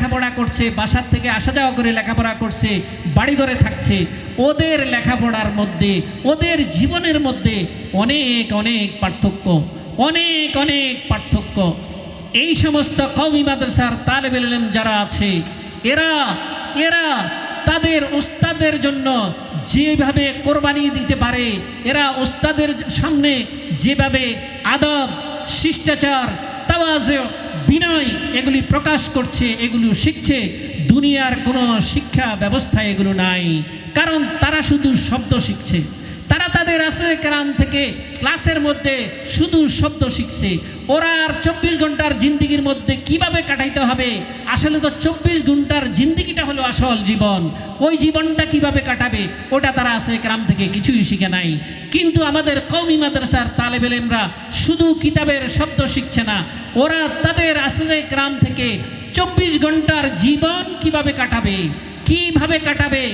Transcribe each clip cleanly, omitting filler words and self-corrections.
লেখাপড়া করছে, বাসার থেকে আসা যাওয়া করে লেখাপড়া করছে, বাড়িঘরে থাকছে, ওদের লেখাপড়ার মধ্যে, ওদের জীবনের মধ্যে অনেক অনেক পার্থক্য, অনেক অনেক পার্থক্য। এই সমস্ত কওমি মাদ্রাসার তালেবে ইলম যারা আছে, এরা এরা তাদের উস্তাদের জন্য যেভাবে কোরবানি দিতে পারে, এরা উস্তাদের সামনে যেভাবে আদব, শিষ্টাচার, তাওয়াজু, বিনয় এগুলি প্রকাশ করছে, এগুলো শিখছে, দুনিয়ার কোনো শিক্ষা ব্যবস্থায় এগুলো নাই। কারণ তারা শুধু শব্দ শিখছে, তারা তাদের আসরে কেরাম থেকে ক্লাসের মধ্যে শুধু শব্দ শিখছে। ওরা আর 24 ঘন্টার জিন্দিগির মধ্যে কিভাবে কাটাইতে হবে, আসলে তো 24 ঘন্টার জিন্দিগিটা হলো আসল জীবন, ওই জীবনটা কিভাবে কাটাবে ওটা তারা আসরে কেরাম থেকে কিছুই শিখে নাই। কিন্তু আমাদের কওমি মাদ্রাসার তালেবে ইলমরা শুধু কিতাবের শব্দ শিখছে না, ওরা তাদের আসরে কেরাম থেকে 24 ঘন্টার জীবন কিভাবে কাটাবে, কিভাবে কাটাবে,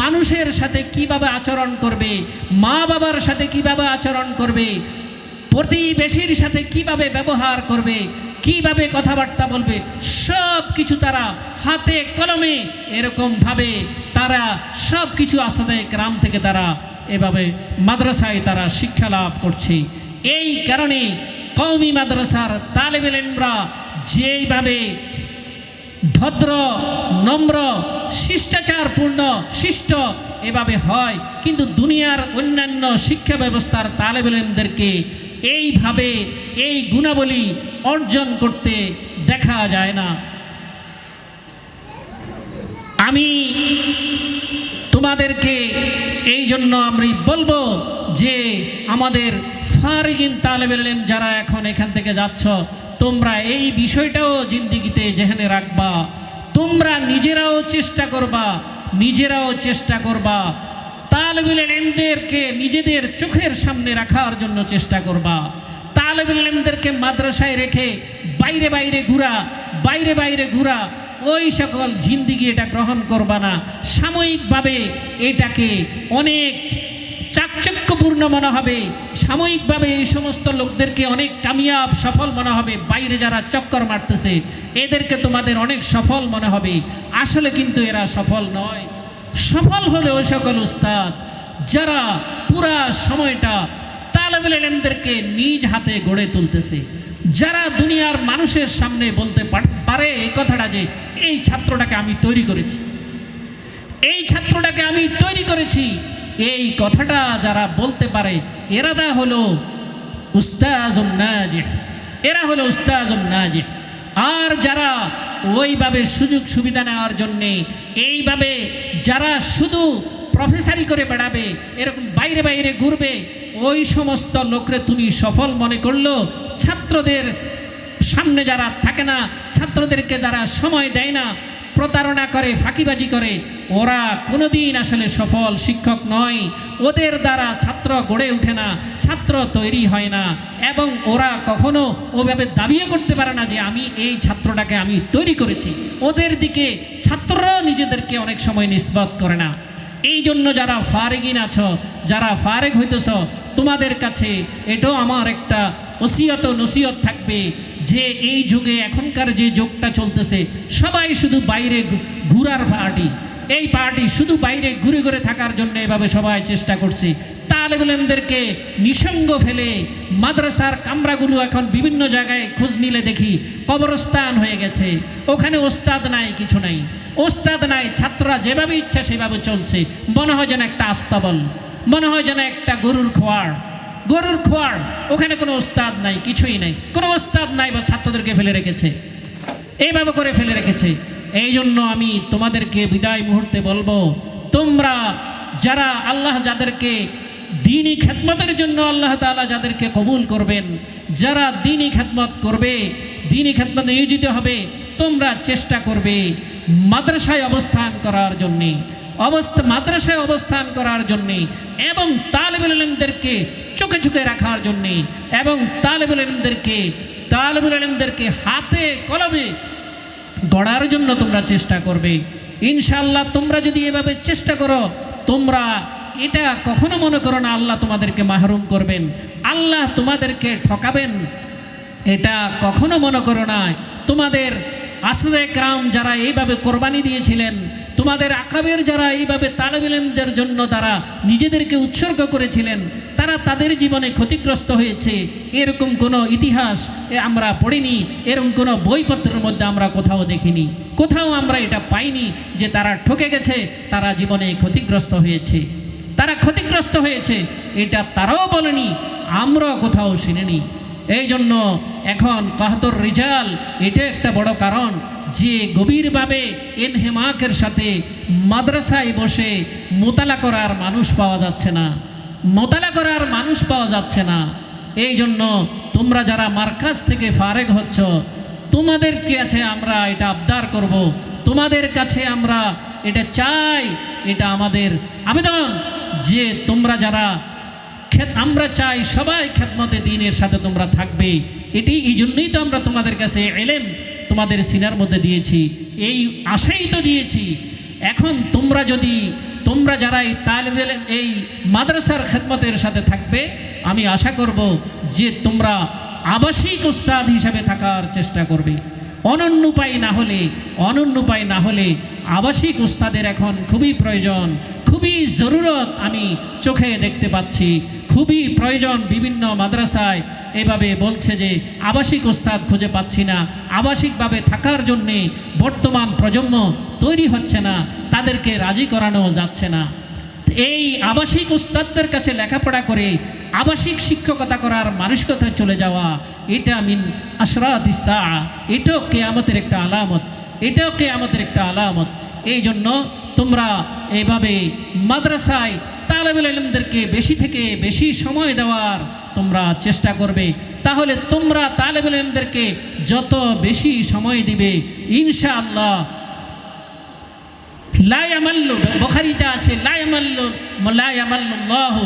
মানুষের সাথে কিভাবে আচরণ করবে, মা বাবার সাথে কিভাবে আচরণ করবে, প্রতিবেশীর সাথে কিভাবে ব্যবহার করবে, কিভাবে কথাবার্তা বলবে, সব কিছু তারা হাতে কলমে এরকমভাবে তারা সব কিছু আসাদে কেরাম থেকে তারা এভাবে মাদ্রাসায় তারা শিক্ষা লাভ করছে। এই কারণে কওমি মাদ্রাসার তালেবে ইলমরা যেইভাবে ভদ্র, নম্র, শিষ্টাচারপূর্ণ, শিষ্ট এভাবে হয়, কিন্তু দুনিয়ার অন্যান্য শিক্ষা ব্যবস্থার তালেবে ইলমদেরকে এইভাবে এই গুণাবলী অর্জন করতে দেখা যায় না। আমি তোমাদেরকে এই জন্য আমি বলবো যে আমাদের ফারিগিন তালেবে ইলম যারা এখন এখান থেকে যাচ্ছ, তোমরা এই বিষয়টাও জিন্দিগিতে জেহেনে রাখবা। তোমরা নিজেরাও চেষ্টা করবা তালেবে ইলমদেরকে নিজেদের চোখের সামনে রাখার জন্য চেষ্টা করবা। তালেবে ইলমদেরকে মাদ্রাসায় রেখে বাইরে বাইরে ঘুরা ওই সকল জিন্দিগি এটা গ্রহণ করবা না। সাময়িকভাবে এটাকে অনেক চাকচক্যপূর্ণ মনে হবে, সাময়িকভাবে এই সমস্ত লোকদেরকে অনেক কামিয়াব, সফল মনে হবে। বাইরে যারা চক্কর মারতেছে এদেরকে তোমাদের অনেক সফল মনে হবে, আসলে কিন্তু এরা সফল নয়। সফল হলে ওই সকল উস্তাদ যারা পুরা সময়টা তালেবে ইলমদেরকে নিজ হাতে গড়ে তুলতেছে, যারা দুনিয়ার মানুষের সামনে বলতে পারে এই কথাটা যে এই ছাত্রটাকে আমি তৈরি করেছি, এই ছাত্রটাকে আমি তৈরি করেছি, এই কথাটা যারা বলতে পারে এরা হলো উস্তাজুন নাজিহ, এরা হলো উস্তাজুন নাজিহ। আর যারা ওইভাবে সুযোগ সুবিধা নেওয়ার জন্যে এইভাবে যারা শুধু প্রফেসরি করে বেড়াবে, এরকম বাইরে ঘুরবে, ওই সমস্ত লোকরে তুমি সফল মনে করলো, ছাত্রদের সামনে যারা থাকে না, ছাত্রদেরকে যারা সময় দেয় না, প্রতারণা করে, ফাঁকিবাজি করে, ওরা কোনোদিন আসলে সফল শিক্ষক নয়। ওদের দ্বারা ছাত্র গড়ে ওঠে না, ছাত্র তৈরি হয় না, এবং ওরা কখনো ওভাবে দাবিও করতে পারে না যে আমি এই ছাত্রটাকে আমি তৈরি করেছি। ওদের দিকে ছাত্ররাও নিজেদেরকে অনেক সময় নিসবত করে না। এই জন্য যারা ফারিগিন আছো, যারা ফারেগ হইতেছ, তোমাদের কাছে এটাও আমার একটা ওসিয়ত নসিহত থাকবে যে এই যুগে এখনকার যে যুগটা চলতেছে, সবাই শুধু বাইরে ঘুরার পার্টি, এই পার্টি শুধু বাইরে ঘুরে থাকার জন্য এভাবে সবাই চেষ্টা করছে। তালেবে ইলমদেরকে নিসঙ্গ ফেলে মাদ্রাসার কামরাগুলো এখন বিভিন্ন জায়গায় খোঁজ নিলে দেখি কবরস্থান হয়ে গেছে, ওখানে ওস্তাদ নাই, কিছু নাই, ওস্তাদ নাই, ছাত্ররা যেভাবে ইচ্ছা সেভাবে চলছে। মনে হয় যেন একটা আস্তাবল, মনে হয় যেন একটা গরুর খোয়াড়, ওখানে কোনো ওস্তাদ নাই, কিছুই নাই, কোনো ওস্তাদ নাই, বা ছাত্রদেরকে ফেলে রেখেছে, এইভাবে করে ফেলে রেখেছে। এই জন্য আমি তোমাদেরকে বিদায় মুহূর্তে বলবো, তোমরা যারা আল্লাহ যাদেরকে দ্বীনি খেদমতের জন্য আল্লাহ তাআলা যাদেরকে কবুল করবেন, যারা দ্বীনি খেদমত করবে, দ্বীনি খেদমত নিয়োজিত হবে, তোমরা চেষ্টা করবে মাদ্রাসায় অবস্থান করার জন্যে, মাদ্রাসায় অবস্থান করার জন্যে, এবং তালেবে ইলমদেরকে চোখে রাখার জন্যে, এবং তালেবে ইলমদেরকে হাতে কলমে গড়ার জন্য তোমরা চেষ্টা করবে। ইনশাআল্লাহ তোমরা যদি এভাবে চেষ্টা করো, তোমরা এটা কখনো মনে করো না আল্লাহ তোমাদেরকে মাহরুম করবেন, আল্লাহ তোমাদেরকে ঠকাবেন, এটা কখনো মনে করো না। তোমাদের আসহাবে کرام যারা এইভাবে কোরবানি দিয়েছিলেন, তোমাদের আকাবের যারা এইভাবে তালেব ইলমদের জন্য তারা নিজেদেরকে উৎসর্গ করেছিলেন, তারা তাদের জীবনে ক্ষতিগ্রস্ত হয়েছে, এরকম কোনো ইতিহাস আমরা পড়িনি, এরকম কোনো বইপত্রের মধ্যে আমরা কোথাও দেখিনি, কোথাও আমরা এটা পাইনি যে তারা ঠকে গেছে, তারা জীবনে ক্ষতিগ্রস্ত হয়েছে, তারা ক্ষতিগ্রস্ত হয়েছে, এটা তারাও বলেনি, আমরাও কোথাও শুনিনি। এই জন্য এখন কাহতুর রিজাল এটা একটা বড় কারণ যে গভীরভাবে ইনহিমাকের সাথে মাদ্রাসায় বসে মোতালা করার মানুষ পাওয়া যাচ্ছে না, মোতালা করার মানুষ পাওয়া যাচ্ছে না। এই জন্য তোমরা যারা মার্কাজ থেকে ফারেগ হচ্ছ, তোমাদের কাছে আমরা এটা আবদার করব, তোমাদের কাছে আমরা এটা চাই, এটা আমাদের আবেদন যে তোমরা যারা আমরা চাই সবাই খেদমতে দ্বীনের সাথে তোমরা থাকবে। এটি এই জন্যই তো আমরা তোমাদের কাছে ইলম তোমাদের সিনার মধ্যে দিয়েছি, এই আশাই তো দিয়েছি। এখন তোমরা যারা এই তালেবে এই মাদ্রাসার খেদমতের সাথে থাকবে, আমি আশা করব যে তোমরা আবাসিক উস্তাদ হিসাবে থাকার চেষ্টা করবে। অনন্য উপায় না হলে আবাসিক উস্তাদের এখন খুবই প্রয়োজন, খুবই জরুরত, আমি চোখে দেখতে পাচ্ছি, খুবই প্রয়োজন। বিভিন্ন মাদ্রাসায় এভাবে বলছে যে আবাসিক উস্তাদ খুঁজে পাচ্ছি না, আবাসিকভাবে থাকার জন্যে বর্তমান প্রজন্ম তৈরি হচ্ছে না, তাদেরকে রাজি করানো যাচ্ছে না। এই আবাসিক উস্তাদদের কাছে লেখাপড়া করে আবাসিক শিক্ষকতা করার মানসিকতায় চলে যাওয়া, এটা মিন আশরাতিস সাআ, এটাও কিয়ামতের একটা আলামত, এটাও কিয়ামতের একটা আলামত। এই জন্য তোমরা এইভাবে মাদ্রাসায় তালেবুল ইলমদেরকে বেশি থেকে বেশি সময় দেওয়ার তোমরা চেষ্টা করবে। তাহলে তোমরা তালেবুল ইলমদেরকে যত বেশি সময় দিবে, ইনশাআল্লাহ লা ইয়ামাল্লু, বুখারীতে আছে লা ইয়ামাল্লুল্লাহু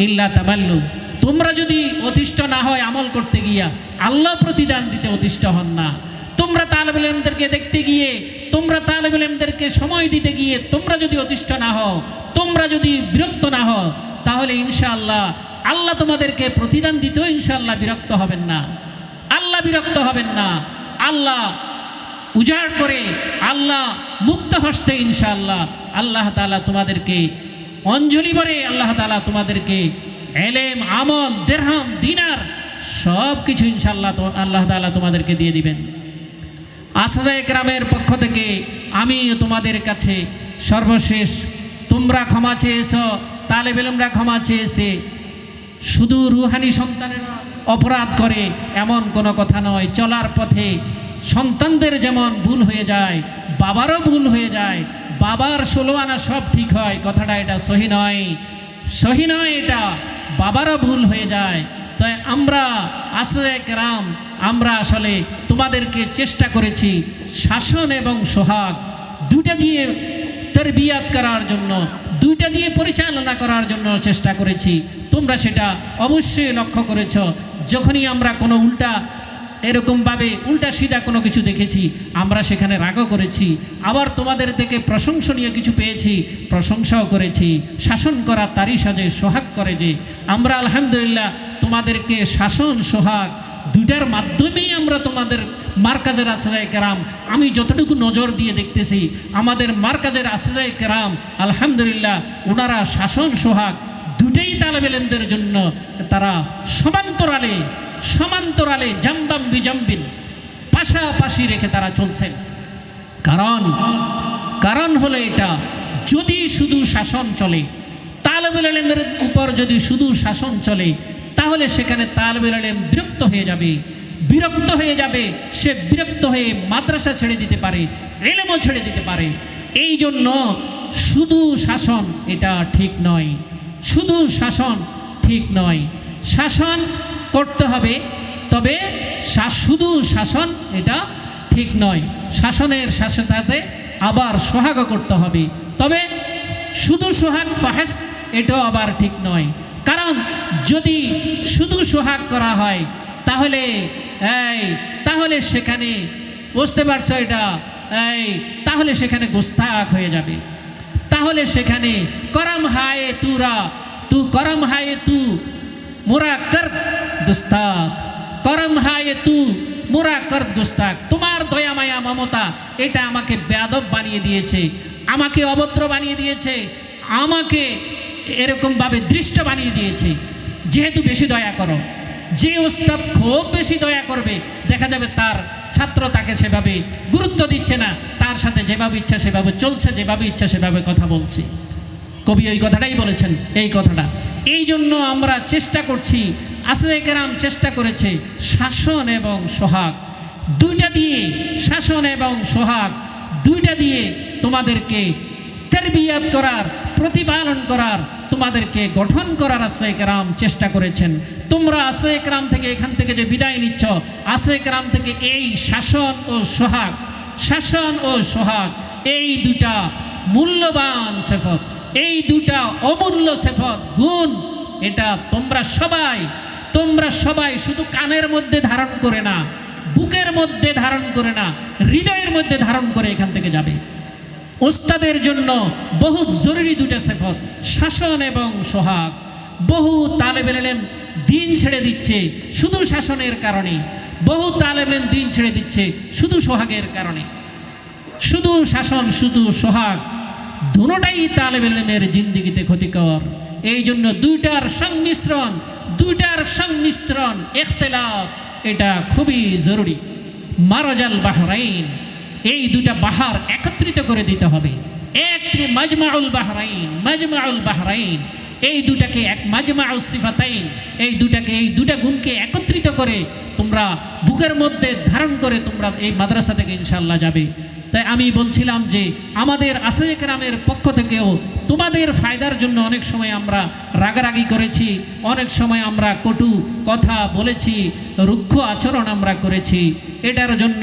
ইল্লা তামাল্লু। তোমরা যদি অতিষ্ঠ না হয় আমল করতে গিয়া, আল্লাহ প্রতিদান দিতে অতিষ্ঠ হন না। তোমরা তালেবুল ইলমদেরকে দেখতে গিয়ে, তোমরা তালেবুল ইলমদেরকে সময় দিতে গিয়ে তোমরা যদি অতিষ্ঠ না হও, তোমরা যদি বিরক্ত না হও, তাহলে ইনশাআল্লাহ আল্লাহ তোমাদেরকে প্রতিদান দিতেও ইনশাআল্লাহ বিরক্ত হবেন না, আল্লাহ বিরক্ত হবেন না। আল্লাহ উজাড় করে, আল্লাহ মুক্ত হস্তে ইনশাআল্লাহ আল্লাহ তাআলা তোমাদেরকে অঞ্জলি ভরে আল্লাহ তাআলা তোমাদেরকে ইলম, আমল, দিরহাম, দিনার সব কিছু ইনশাআল্লাহ আল্লাহ তাআলা তোমাদেরকে দিয়ে দিবেন। আসহাবে কেরামের পক্ষ থেকে আমি তোমাদের কাছে সর্বশেষ, তোমরা ক্ষমা চেয়েছো, তালেব ইলমরা ক্ষমা চেয়েছে, শুধু রুহানি সন্তানেরা অপরাধ করে এমন কোনো কথা নয়। চলার পথে সন্তানদের যেমন ভুল হয়ে যায়, বাবারও ভুল হয়ে যায়, বাবার 16 আনা সব ঠিক হয়, কথাটা এটা সহি নয়, এটা বাবারও ভুল হয়ে যায়। তাই আমরা আসহাবে কেরাম আমরা আসলে তোমাদেরকে চেষ্টা করেছি শাসন এবং সোহাগ দুইটা দিয়ে তরবিয়াত করার জন্য, দুইটা দিয়ে পরিচালনা করার জন্য চেষ্টা করেছি। তোমরা সেটা অবশ্যই লক্ষ্য করেছ। যখনই আমরা কোনো এরকমভাবে উল্টা সিধা কোনো কিছু দেখেছি, আমরা সেখানে রাগও করেছি, আবার তোমাদের থেকে প্রশংসনীয় কিছু পেয়েছি, প্রশংসাও করেছি। শাসন করা তারই সাজে, সোহাগ করে যে। আমরা আলহামদুলিল্লাহ তোমাদেরকে শাসন সোহাগ দুইটার মাধ্যমেই আমরা তোমাদের মারকাজের আসহাবে কেরাম, আমি যতটুকু নজর দিয়ে দেখতেছি আমাদের মারকাজের আসহাবে কেরাম আলহামদুলিল্লাহ ওনারা শাসন সোহাগ দুটাই তালেব ইলমদের জন্য তারা সমান্তরালে জাম্বাম বিজাম্বিন পাশাপাশি রেখে তারা চলছেন। কারণ হলো এটা, যদি শুধু শাসন চলে, তালেবুল ইলমের উপর যদি শুধু শাসন চলে, তাহলে সেখানে তালেবুল ইলম বিরক্ত হয়ে যাবে, সে বিরক্ত হয়ে মাদ্রাসা ছেড়ে দিতে পারে, ইলমও ছেড়ে দিতে পারে। এই জন্য শুধু শাসন এটা ঠিক নয়, শাসন করতে হবে, তবে শুধু শাসন এটা ঠিক নয়। শাসনের সাথে আবার সোহাগও করতে হবে, তবে শুধু সোহাগ ফাহেস এটাও আবার ঠিক নয়। কারণ যদি শুধু সোহাগ করা হয় তাহলে সেখানে বুঝতে পারছো এটা, তাহলে সেখানে গোস্তাখ হয়ে যাবে, তাহলে সেখানে করম হায়ে তু মোরা কর গুস্তাখ, করম হায়ে তু মোরা কর্দ গুস্তাক, তোমার দয়া মায়া মমতা এটা আমাকে বেয়াদব বানিয়ে দিয়েছে, আমাকে অভদ্র বানিয়ে দিয়েছে, আমাকে এরকমভাবে দৃষ্ট বানিয়ে দিয়েছে। যেহেতু বেশি দয়া করো, যে ওস্তাদ খুব বেশি দয়া করবে দেখা যাবে তার ছাত্র তাকে সেভাবে গুরুত্ব দিচ্ছে না, তার সাথে যেভাবে ইচ্ছা সেভাবে চলছে, যেভাবে ইচ্ছা সেভাবে কথা বলছে। কবি ওই কথাটাই বলেছেন, এই কথাটা। এই জন্য আমরা চেষ্টা করছি, আসলে কেরাম চেষ্টা করেছে শাসন এবং সোহাগ দুইটা দিয়ে, শাসন এবং সোহাগ দুইটা দিয়ে তোমাদেরকে তারবিয়াত করার, প্রতিপালন করার, তোমাদেরকে গঠন করার আশ্রয় কেরাম চেষ্টা করেছেন। তোমরা আশ্রয় কেরাম থেকে এখান থেকে যে বিদায় নিচ্ছ, আশ্রয় কেরাম থেকে এই শাসন ও সোহাগ, শাসন ও সোহাগ এই দুটা মূল্যবান সেফত, এই দুটা অমূল্য সেফত গুণ, এটা তোমরা সবাই শুধু কানের মধ্যে ধারণ করে না, বুকের মধ্যে ধারণ করে না, হৃদয়ের মধ্যে ধারণ করে এখান থেকে যাবে। ওস্তাদের জন্য বহু জরুরি দুটা সেফত, শাসন এবং সোহাগ। বহু তালেবে ইলম দিন ছেড়ে দিচ্ছে শুধু শাসনের কারণে, বহু তালেবে ইলম দিন ছেড়ে দিচ্ছে শুধু সোহাগের কারণে। শুধু শাসন শুধু সোহাগ দুটোটাই তালেবে ইলমের জিন্দেগিতে ক্ষতিকর। এই জন্য দুইটার সংমিশ্রণ ইখতিলাত এটা খুবই জরুরি। মারাজাল বাহরাইন, এই দুটা বাহার একত্রিত করে দিতে হবে। একটি মাজমাউল বাহরাইন, এই দুটাকে এক মাজমাউস সিফাতাইন, এই দুটা গুণকে একত্রিত করে তোমরা বুকের মধ্যে ধারণ করে তোমরা এই মাদ্রাসা থেকে ইনশাআল্লাহ যাবে। তাই আমি বলছিলাম যে আমাদের আশরায়ে কেরামের পক্ষ থেকেও তোমাদের ফায়দার জন্য অনেক সময় আমরা রাগারাগি করেছি, অনেক সময় আমরা কটু কথা বলেছি, রুক্ষ আচরণ আমরা করেছি। এটার জন্য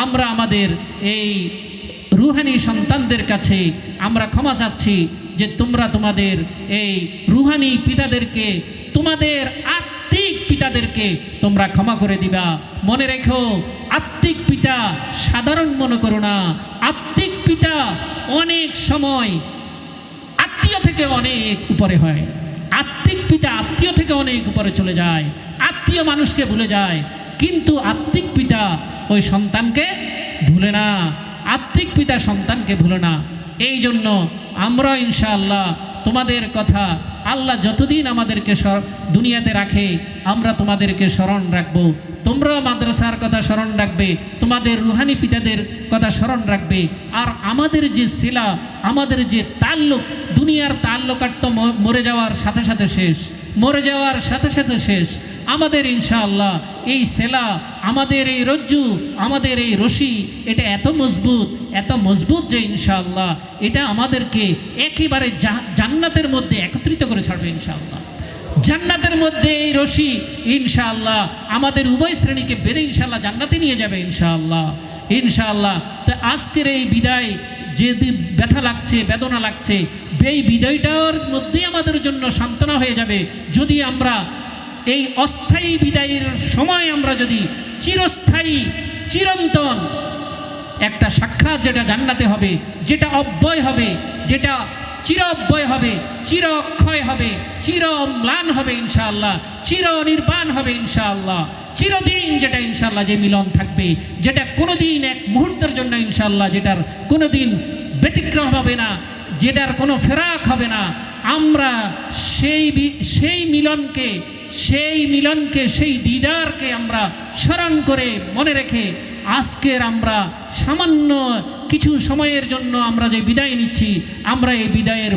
আমরা আমাদের এই রুহানি সন্তানদের কাছে আমরা ক্ষমা চাচ্ছি যে তোমরা তোমাদের এই রুহানি পিতাদেরকে, তোমাদের আত্মিক পিতাদেরকে তোমরা ক্ষমা করে দিবা। মনে রেখো, আত্মিক পিতা সাধারণ মনে করো না। আত্মিক পিতা অনেক সময় আত্মীয় থেকে অনেক উপরে হয়। আত্মিক পিতা আত্মীয় থেকে অনেক উপরে চলে যায়, আত্মীয় মানুষকে ভুলে যায়, কিন্তু আত্মিক পিতা ওই সন্তানকে ভুলে না, আত্মিক পিতা সন্তানকে ভুলে না। এই জন্য আমরা ইনশাআল্লাহ তোমাদের কথা, আল্লাহ যতদিন আমাদেরকে দুনিয়াতে রাখে আমরা তোমাদেরকে স্মরণ রাখবো। তোমরা মাদ্রাসার কথা স্মরণ রাখবে, তোমাদের রুহানি পিতাদের কথা স্মরণ রাখবে। আর আমাদের যে সিলা, আমাদের যে তাল্লুক, দুনিয়ার তাল্লুকাত তো মরে যাওয়ার সাথে সাথে শেষ, মরে যাওয়ার সাথে সাথে শেষ। আমাদের ইনশাআল্লাহ এই সেলা, আমাদের এই রজ্জু, আমাদের এই রশি, এটা এত মজবুত যে ইনশাআল্লাহ এটা আমাদেরকে একেবারে জান্নাতের মধ্যে একত্রিত করে ছাড়বে ইনশাআল্লাহ। জান্নাতের মধ্যে এই রশি ইনশাআল্লাহ আমাদের উভয় শ্রেণীকে বেঁধে ইনশাআল্লাহ জান্নাতে নিয়ে যাবে ইনশাআল্লাহ। তো আজকের এই বিদায় যদি ব্যথা লাগছে, বেদনা লাগছে, এই বিদায়টার মধ্যেই আমাদের জন্য সান্ত্বনা হয়ে যাবে যদি আমরা এই অস্থায়ী বিদায়ের সময় আমরা যদি চিরস্থায়ী, চিরন্তন একটা সাক্ষাৎ যেটা জান্নাতে হবে, যেটা অব্যয় হবে, যেটা চির অব্যয় হবে, চির অক্ষয় হবে, চির অম্লান হবে ইনশাআল্লাহ, চির নির্বাণ হবে ইনশাআল্লাহ, চিরদিন যেটা ইনশাআল্লাহ যে মিলন থাকবে, যেটা কোনোদিন এক মুহূর্তের জন্য ইনশাআল্লাহ যেটার কোনোদিন ব্যতিক্রম হবে না, যেটার কোনো ফেরাক হবে না। আমরা সেই মিলনকে, সেই দিদারকে আমরা স্মরণ করে মনে রেখে আজকের আমরা সামান্য কিছু সময়ের জন্য আমরা যে বিদায় নিচ্ছি, আমরা এই বিদায়ের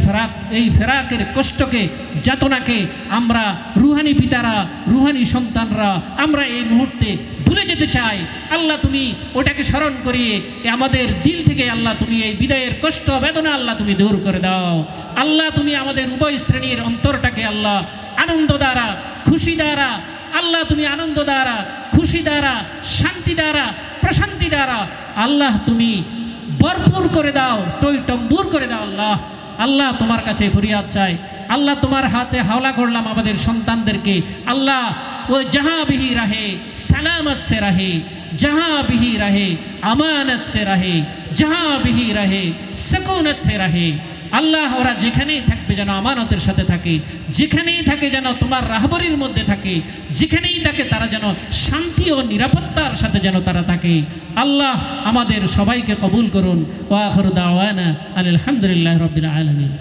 ফেরাকের কষ্টকে, যাতনাকে আমরা রুহানি পিতারা, রুহানি সন্তানরা আমরা এই মুহূর্তে ভুলে যেতে চাই। আল্লাহ তুমি ওটাকে স্মরণ করিয়ে আমাদের দিল থেকে আল্লাহ তুমি এই বিদায়ের কষ্ট বেদনা আল্লাহ তুমি দূর করে দাও। আল্লাহ তুমি আমাদের উভয় শ্রেণীর অন্তরটাকে আল্লাহ আনন্দ দ্বারা, খুশি দ্বারা, আল্লাহ তুমি আনন্দ দ্বারা, খুশি দ্বারা, শান্তি দ্বারা, প্রশান্তি দ্বারা আল্লাহ তুমি ভরপুর করে দাও, টইটম্বুর করে দাও। আল্লাহ তোমার কাছে ফরিয়াদ চাই। আল্লাহ তোমার হাতে হাওলা করলাম আমাদের সন্তানদেরকে। আল্লাহ वो जहाँ भी रहे सलामत से रहे, जहाँ भी रहे अमानत से रहे, जहाँ भी रहे सकूनत से रहे। আল্লাহ ওরা যেখানেই থাকবে যেন আমানতের সাথে থাকে, যেখানেই থাকে যেন তোমার রাহবরির মধ্যে থাকে, যেখানেই থাকে তারা যেন শান্তি ও নিরাপত্তার সাথে যেন তারা থাকে। আল্লাহ আমাদের সবাইকে কবুল করুন। ওয়া আখিরু দাওয়ানা আলহামদুলিল্লাহি রাব্বিল আলামিন।